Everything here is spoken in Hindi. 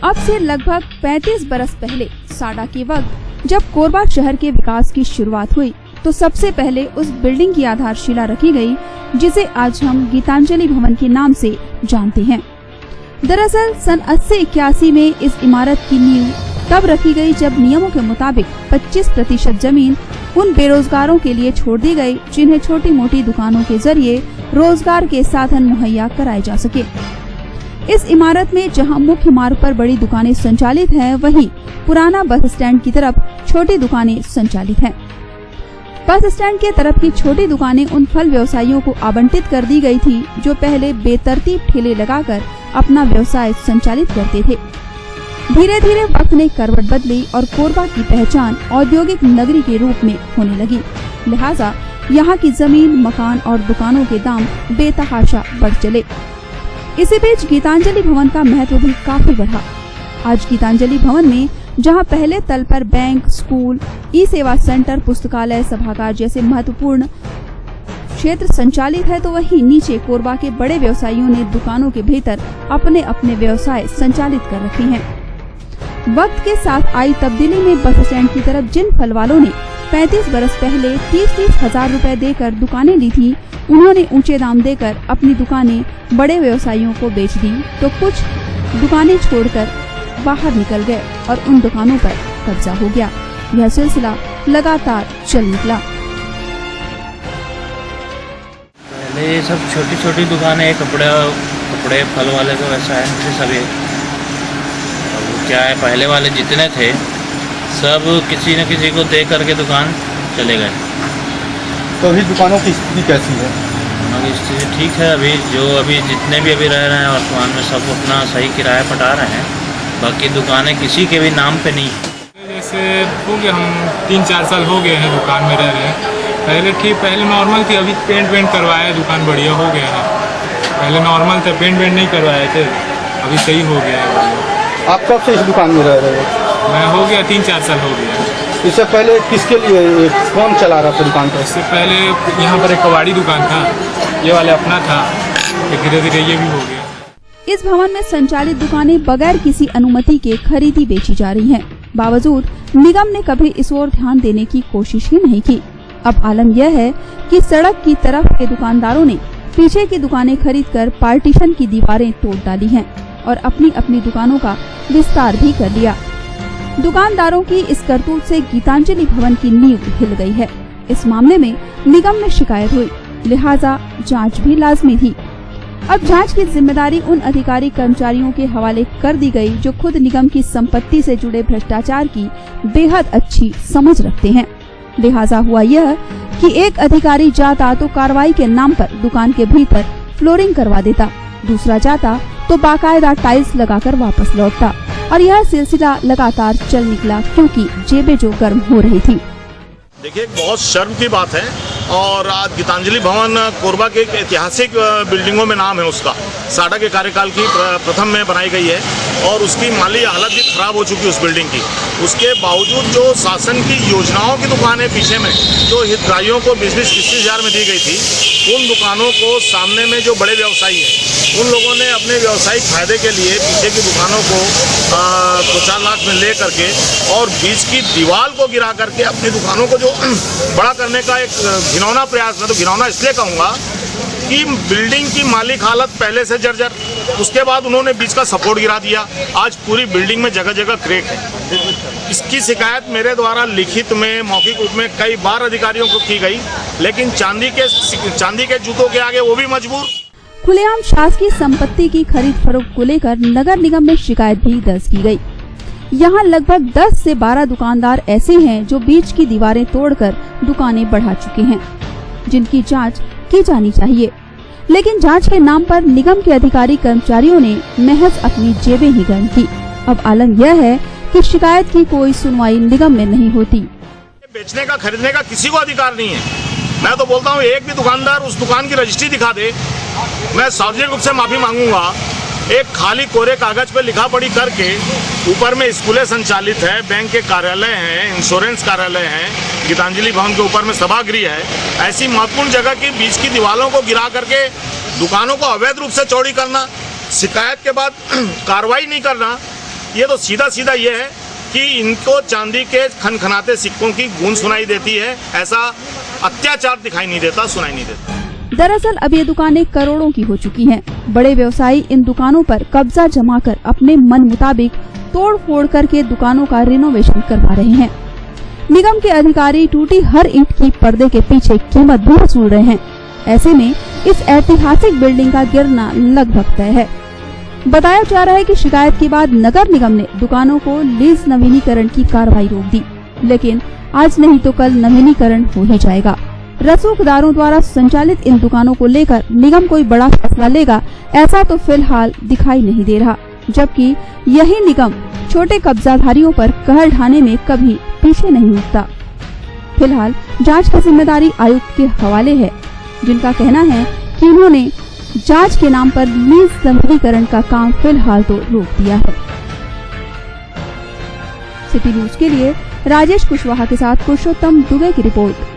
अब से लगभग 35 बरस पहले साडा के वक्त जब कोरबा शहर के विकास की शुरुआत हुई तो सबसे पहले उस बिल्डिंग की आधारशिला रखी गई जिसे आज हम गीतांजलि भवन के नाम से जानते हैं। दरअसल सन 80-81 में इस इमारत की नींव तब रखी गई जब नियमों के मुताबिक 25% जमीन उन बेरोजगारों के लिए छोड़ दी गई जिन्हें छोटी मोटी दुकानों के जरिए रोजगार के साधन मुहैया कराए जा सके। इस इमारत में जहां मुख्य मार्ग पर बड़ी दुकानें संचालित हैं, वहीं पुराना बस स्टैंड की तरफ छोटी दुकानें संचालित हैं। बस स्टैंड के तरफ की छोटी दुकानें उन फल व्यवसायियों को आवंटित कर दी गई थी जो पहले बेतरतीब ठेले लगाकर अपना व्यवसाय संचालित करते थे। धीरे धीरे वक्त ने करवट बदली और कोरबा की पहचान औद्योगिक नगरी के रूप में होने लगी। लिहाजा यहाँ की जमीन, मकान और दुकानों के दाम बेतहाशा बढ़ चले। इसी बीच गीतांजलि भवन का महत्व भी काफी बढ़ा। आज गीतांजलि भवन में जहां पहले तल पर बैंक, स्कूल, ई सेवा सेंटर, पुस्तकालय, सभागार जैसे महत्वपूर्ण क्षेत्र संचालित है, तो वहीं नीचे कोरबा के बड़े व्यवसायियों ने दुकानों के भीतर अपने अपने व्यवसाय संचालित कर रखे हैं। वक्त के साथ आई तब्दीली में बस स्टैंड की तरफ जिन फल वालों ने 35 बरस पहले 30-30 हजार रुपए देकर दुकानें ली थी, उन्होंने ऊंचे दाम देकर अपनी दुकानें बड़े व्यवसायियों को बेच दी, तो कुछ दुकानें छोड़कर बाहर निकल गए और उन दुकानों पर कब्जा हो गया। यह सिलसिला लगातार चल निकला। पहले ये सब छोटी छोटी दुकानें, कपड़े फल वाले का व्यवसाय है सभी। अब क्या है, पहले वाले जितने थे सब किसी न किसी को दे करके दुकान चले गए। तो अभी दुकानों की स्थिति कैसी है? दुकानों की स्थिति ठीक है। अभी जितने भी अभी रह रहे हैं वर्तमान में सब अपना सही किराया पटा रहे हैं। बाकी दुकानें किसी के भी नाम पे नहीं। जैसे हो गया, हम 3-4 साल हो गए हैं दुकान में रह रहे हैं। पहले नॉर्मल थी, अभी पेंट करवाया, दुकान बढ़िया हो गया है। पहले नॉर्मल था, पेंट नहीं करवाए थे, अभी सही हो गया है। आप कब से इस दुकान में रह रहे हो? मैं हो गया 3-4 साल हो गया। इससे पहले किसके लिए कौन चला रहा था दुकान को? इससे पहले यहाँ पर एक कबाड़ी दुकान था, ये वाले अपना था, धीरे धीरे ये भी हो गया। इस भवन में संचालित दुकानें बगैर किसी अनुमति के खरीदी बेची जा रही हैं। बावजूद निगम ने कभी इस ओर ध्यान देने की कोशिश ही नहीं की। अब आलम यह है कि सड़क की तरफ के दुकानदारों ने पीछे की दुकानें खरीदकर पार्टीशन की दीवारें तोड़ डाली हैं और अपनी अपनी दुकानों का विस्तार भी कर लिया। दुकानदारों की इस करतूत से गीतांजलि भवन की नींव हिल गई है। इस मामले में निगम में शिकायत हुई, लिहाजा जांच भी लाजमी थी। अब जांच की जिम्मेदारी उन अधिकारी कर्मचारियों के हवाले कर दी गई जो खुद निगम की संपत्ति से जुड़े भ्रष्टाचार की बेहद अच्छी समझ रखते हैं। लिहाजा हुआ यह कि एक अधिकारी जाता तो कार्रवाई के नाम पर दुकान के भीतर फ्लोरिंग करवा देता, दूसरा जाता तो बाकायदा टाइल्स लगाकर वापस लौटता और यह सिलसिला लगातार चल निकला क्योंकि जेबें जो गर्म हो रही थी। देखिए, बहुत शर्म की बात है और आज गीतांजलि भवन कोरबा के ऐतिहासिक बिल्डिंगों में नाम है उसका। साडा के कार्यकाल की प्रथम में बनाई गई है और उसकी माली हालत भी खराब हो चुकी है उस बिल्डिंग की। उसके बावजूद जो शासन की योजनाओं की दुकानें पीछे में जो हितग्राहियों को 20-25 हजार में दी गई थी, उन दुकानों को सामने में जो बड़े व्यवसायी हैं उन लोगों ने अपने व्यावसायिक फायदे के लिए पीछे की दुकानों को 2-4 लाख में ले करके और बीच की दीवार को गिरा करके अपनी दुकानों को जो बड़ा करने का एक घिनौना प्रयास, मैं तो घिनौना इसलिए कहूँगा कि बिल्डिंग की मालिक हालत पहले से जर्जर, उसके बाद उन्होंने बीच का सपोर्ट गिरा दिया। आज पूरी बिल्डिंग में जगह जगह क्रैक है। इसकी शिकायत मेरे द्वारा लिखित में, मौखिक रूप में कई बार अधिकारियों को की गई, लेकिन चांदी के जूतों के आगे वो भी मजबूर। खुलेआम शासकीय संपत्ति की खरीद फरोख्त को लेकर नगर निगम में शिकायत भी दर्ज की गई। यहाँ लगभग 10 से 12 दुकानदार ऐसे हैं जो बीच की दीवारें तोड़कर दुकानें बढ़ा चुके हैं, जिनकी जांच की जानी चाहिए। लेकिन जांच के नाम पर निगम के अधिकारी कर्मचारियों ने महज अपनी जेबें ही गर्म की। अब आलम यह है कि शिकायत की कोई सुनवाई निगम में नहीं होती। बेचने का, खरीदने का किसी को अधिकार नहीं है। मैं तो बोलता हूँ, एक भी दुकानदार उस दुकान की रजिस्ट्री दिखा दे, मैं सार्वजनिक रूप से माफी मांगूंगा। एक खाली कोरे कागज पे लिखा पढ़ी करके ऊपर में स्कूलें संचालित है, बैंक के कार्यालय हैं, इंश्योरेंस कार्यालय हैं, गीतांजलि भवन के ऊपर में सभागृह है, ऐसी महत्वपूर्ण जगह की बीच की दीवारों को गिरा करके दुकानों को अवैध रूप से चौड़ी करना, शिकायत के बाद कार्रवाई नहीं करना, ये तो सीधा सीधा ये है कि इनको चांदी के खनखनाते सिक्कों की गूंज सुनाई देती है, ऐसा अत्याचार दिखाई नहीं देता, सुनाई नहीं देता। दरअसल अब ये दुकानें करोड़ों की हो चुकी हैं। बड़े व्यवसायी इन दुकानों पर कब्जा जमाकर अपने मन मुताबिक तोड़ फोड़ करके दुकानों का रिनोवेशन करवा रहे हैं। निगम के अधिकारी टूटी हर ईंट की पर्दे के पीछे कीमत भी वसूल रहे हैं। ऐसे में इस ऐतिहासिक बिल्डिंग का गिरना लगभग तय है। बताया जा रहा है कि शिकायत के बाद नगर निगम ने दुकानों को लीज नवीनीकरण की कार्रवाई रोक दी, लेकिन आज नहीं तो कल नवीनीकरण हो ही जाएगा। रसूखदारों द्वारा संचालित इन दुकानों को लेकर निगम कोई बड़ा फैसला लेगा, ऐसा तो फिलहाल दिखाई नहीं दे रहा, जबकि यही निगम छोटे कब्जाधारियों पर कहर ढाने में कभी पीछे नहीं हटता। फिलहाल जांच की जिम्मेदारी आयुक्त के हवाले है, जिनका कहना है कि उन्होंने जांच के नाम पर लीज नवीनीकरण का काम फिलहाल तो रोक दिया है। सिटी न्यूज के लिए राजेश कुशवाहा के साथ पुरुषोत्तम दुबे की रिपोर्ट।